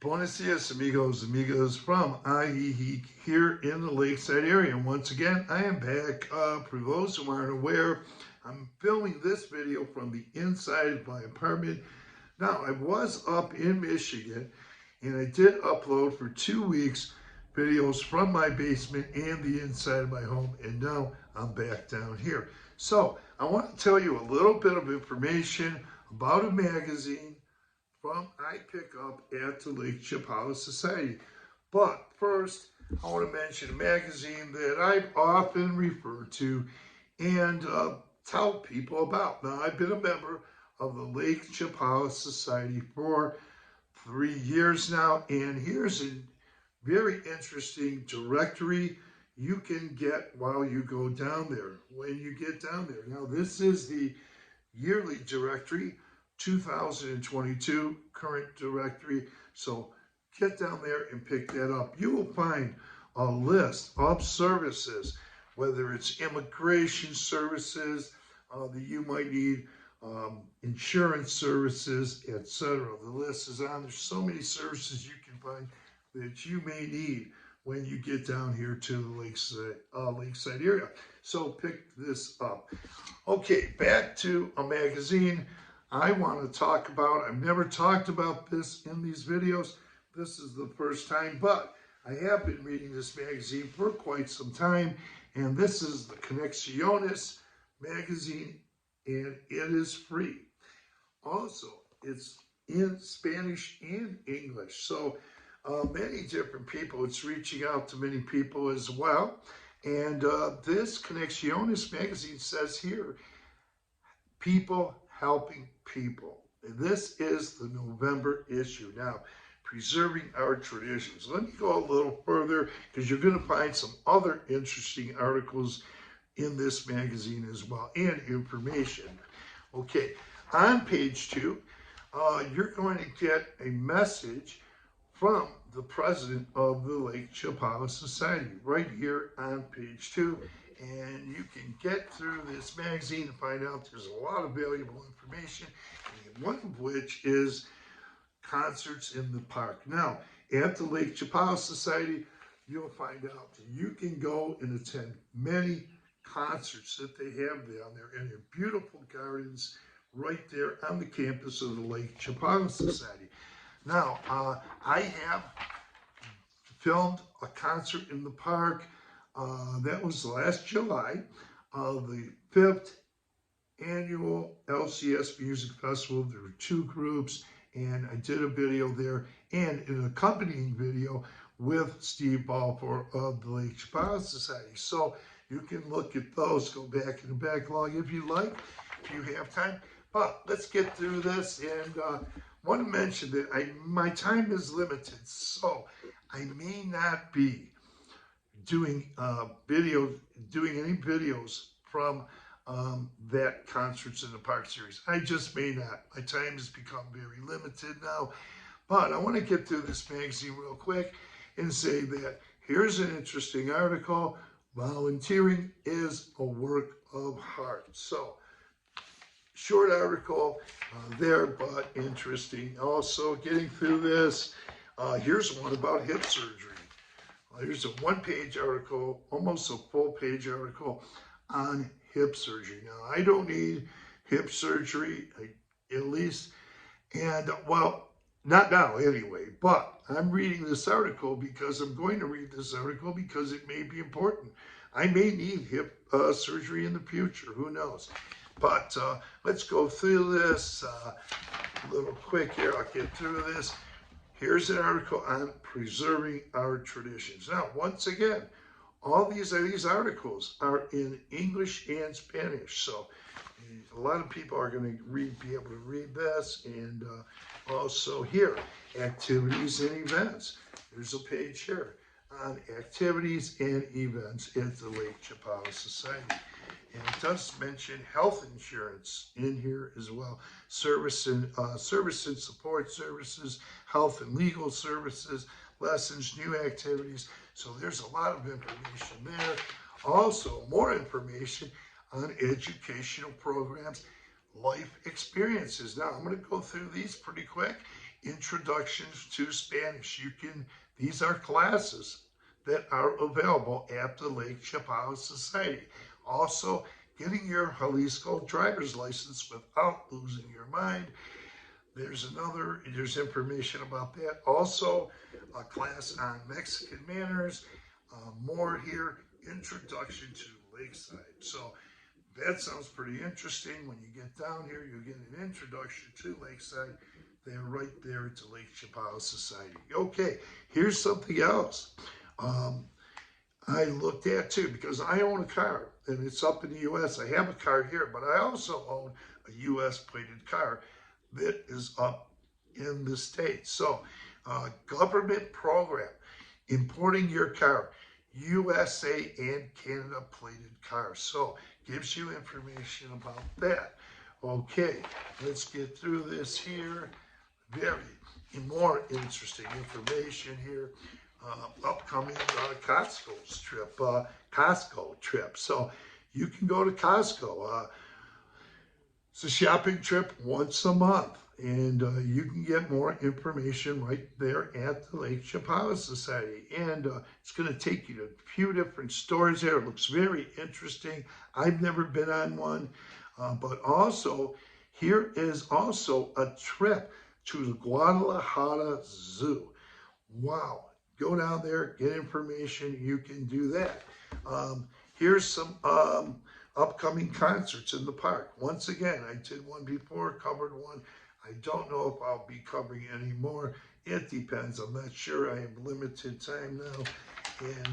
Buenos dias, amigos, amigas from Ajijic here in the Lakeside area. And once again, I am back. For those who aren't aware, I'm filming this video from the inside of my apartment. Now, I was up in Michigan, and I did upload for 2 weeks videos from my basement and the inside of my home, and now I'm back down here. So, I want to tell you a little bit of information about a magazine I pick up at the Lake Chapala Society. But first, I want to mention a magazine that I've often referred to and tell people about. Now, I've been a member of the Lake Chapala Society for 3 years now, and here's a very interesting directory you can get while you go down there, when you get down there. Now, this is the yearly directory, 2022 current directory. So get down there and pick that up. You will find a list of services, whether it's immigration services that you might need, insurance services, etc. The list is on. There's so many services you can find that you may need when you get down here to the Lakeside area. So pick this up. Okay, back to a magazine I want to talk about. I've never talked about this in these videos. This is the first time, but I have been reading this magazine for quite some time, and this is the Conexiones magazine, and it is free. Also, it's in Spanish and English, so many different people. It's reaching out to many people as well, and this Conexiones magazine says here, people helping people. And this is the November issue. Now, preserving our traditions. Let me go a little further because you're going to find some other interesting articles in this magazine as well, and information. Okay, on page 2, you're going to get a message from the president of the Lake Chapala Society right here on page 2. And you can get through this magazine and find out there's a lot of valuable information, and one of which is concerts in the park. Now, at the Lake Chapala Society, you'll find out that you can go and attend many concerts that they have down there in their beautiful gardens right there on the campus of the Lake Chapala Society. Now, I have filmed a concert in the park. That was last July, the 5th annual LCS Music Festival. There were 2 groups, and I did a video there and an accompanying video with Steve Balfour of the Lake Chapala Society. So you can look at those, go back in the backlog if you like, if you have time. But let's get through this, and want to mention that my time is limited, so I may not be doing any videos from that Concerts in the Park series. I just may not. My time has become very limited now. But I want to get through this magazine real quick and say that here's an interesting article. Volunteering is a work of heart. So, short article there, but interesting. Also, getting through this, here's one about hip surgery. Here's a 1-page article, almost a full-page article on hip surgery. Now, I don't need hip surgery, at least, and well, not now anyway, but I'm reading this article because I'm going to read this article because it may be important. I may need hip surgery in the future, who knows? But let's go through this a little quick here. I'll get through this. Here's an article on preserving our traditions. Now, once again, all these articles are in English and Spanish, so a lot of people are going to be able to read this. And also here, activities and events. There's a page here on activities and events at the Lake Chapala Society. And it does mention health insurance in here as well. Service and support services, health and legal services, lessons, new activities. So there's a lot of information there. Also, more information on educational programs, life experiences. Now, I'm going to go through these pretty quick, Introductions to Spanish. These are classes that are available at the Lake Chapala Society. Also, getting your Jalisco driver's license without losing your mind. There's information about that. Also, a class on Mexican manners. More here, Introduction to Lakeside. So that sounds pretty interesting. When you get down here, you'll get an introduction to Lakeside. They're right there at the Lake Chapala Society. Okay, here's something else. I looked at too, because I own a car and it's up in the U.S. I have a car here, but I also own a U.S. plated car that is up in the States. So, government program, importing your car, USA and Canada plated cars. So, gives you information about that. Okay, let's get through this here. More interesting information here. Upcoming Costco trip. So you can go to Costco. It's a shopping trip once a month, and you can get more information right there at the Lake Chapala Society. And it's going to take you to a few different stores there. It looks very interesting. I've never been on one, but also here is also a trip to the Guadalajara Zoo. Wow. Go down there, get information, you can do that. Here's some upcoming concerts in the park. Once again, I did one before, covered one. I don't know if I'll be covering any more. It depends. I'm not sure. I have limited time now.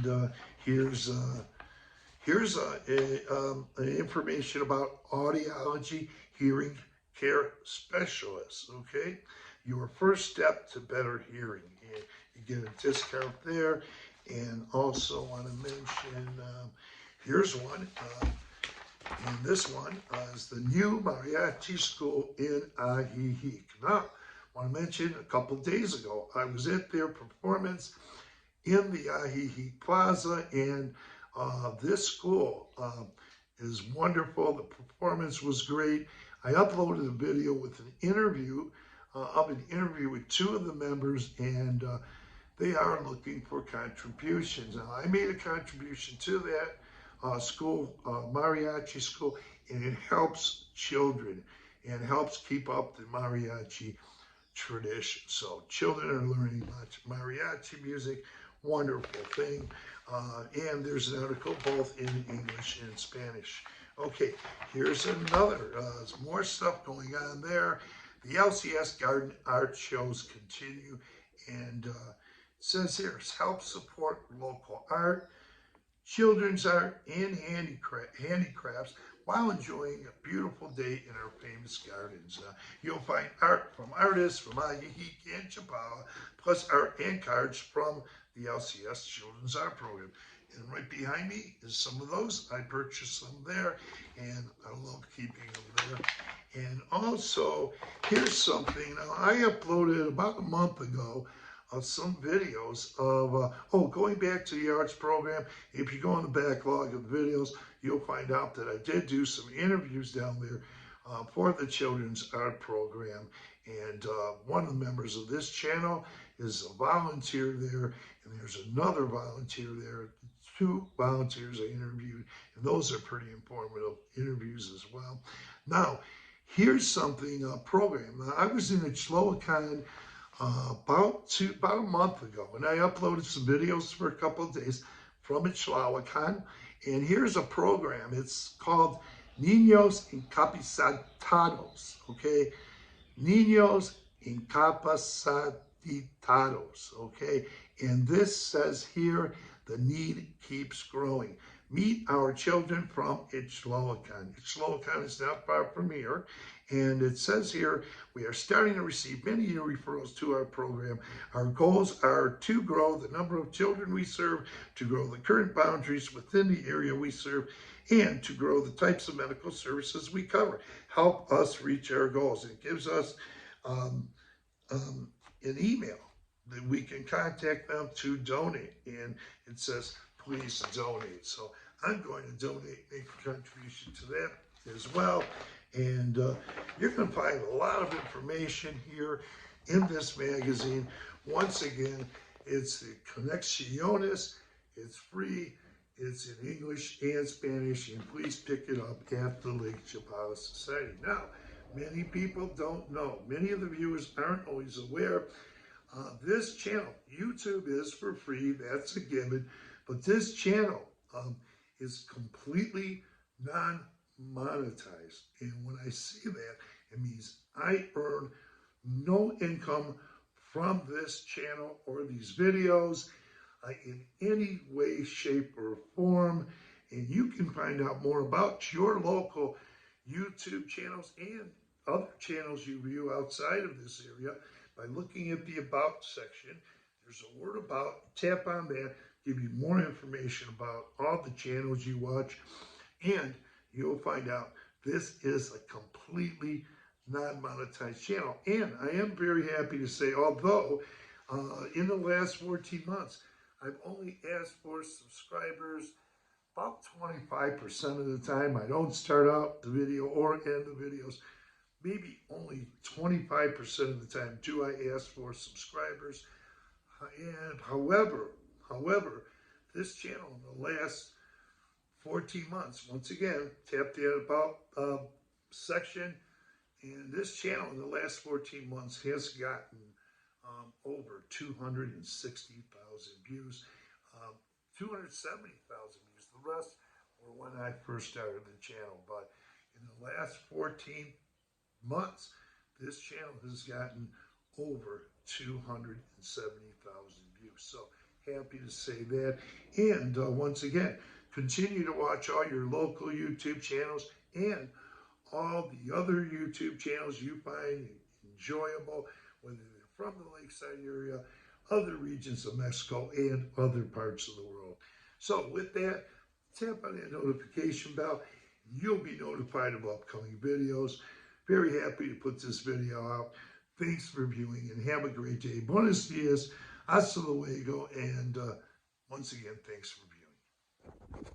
And here's information about audiology hearing care specialists, okay? Your first step to better hearing. You get a discount there. And also want to mention, here's one. And this one is the new mariachi school in Ajijic. Now, I want to mention a couple days ago, I was at their performance in the Ajijic Plaza, and this school is wonderful. The performance was great. I uploaded a video with an interview with two of the members, and they are looking for contributions. Now, I made a contribution to that school, mariachi school, and it helps children and helps keep up the mariachi tradition. So children are learning much mariachi music, wonderful thing. And there's an article both in English and Spanish. Okay, here's another, more stuff going on there. The LCS Garden Art shows continue, and it says here, help support local art, children's art, and handicrafts while enjoying a beautiful day in our famous gardens. You'll find art from artists from Ajijic and Chapala, plus art and cards from the LCS Children's Art Program. And right behind me is some of those. I purchased some there, and I love keeping them there. And also, here's something. Now, I uploaded about a month ago some videos of, going back to the arts program. If you go on the backlog of videos, you'll find out that I did do some interviews down there for the Children's Art Program. And one of the members of this channel is a volunteer there, and there's another volunteer there. 2 volunteers I interviewed, and those are pretty informative interviews as well. Now, here's something, program. Now, I was in Ichloacan about a month ago, and I uploaded some videos for a couple of days from Ichloacan, and here's a program. It's called Niños Incapacitados, okay? Niños Incapacitados, okay? And this says here, the need keeps growing. Meet our children from Ichloacan. Ichloacan is not far from here. And it says here, we are starting to receive many new referrals to our program. Our goals are to grow the number of children we serve, to grow the current boundaries within the area we serve, and to grow the types of medical services we cover. Help us reach our goals. It gives us an email that we can contact them to donate, and it says please donate. So I'm going to donate, make a contribution to that as well. And you're going to find a lot of information here, in this magazine. Once again, it's the Conexiones. It's free. It's in English and Spanish, and please pick it up at the Lake Chapala Society. Now, many people don't know. Many of the viewers aren't always aware. This channel, YouTube is for free. That's a given. But this channel is completely non-monetized. And when I say that, it means I earn no income from this channel or these videos in any way, shape, or form. And you can find out more about your local YouTube channels and other channels you view outside of this area by looking at the About section. There's a word About. Tap on that, give you more information about all the channels you watch, and you'll find out this is a completely non-monetized channel. And I am very happy to say, although in the last 14 months, I've only asked for subscribers about 25% of the time. I don't start out the video or end the videos. Maybe only 25% of the time do I ask for subscribers. And however, this channel in the last 14 months, once again, tap the About section, and this channel in the last 14 months has gotten over 260,000 views, 270,000 views. The rest were when I first started the channel. But in the last 14 months, this channel has gotten over 270,000 views. So happy to say that. And once again, continue to watch all your local YouTube channels and all the other YouTube channels you find enjoyable, whether they're from the Lakeside area, other regions of Mexico, and other parts of the world. So with that, tap on that notification bell. You'll be notified of upcoming videos. Very happy to put this video out. Thanks for viewing and have a great day. Buenos dias, hasta luego, and once again, thanks for viewing.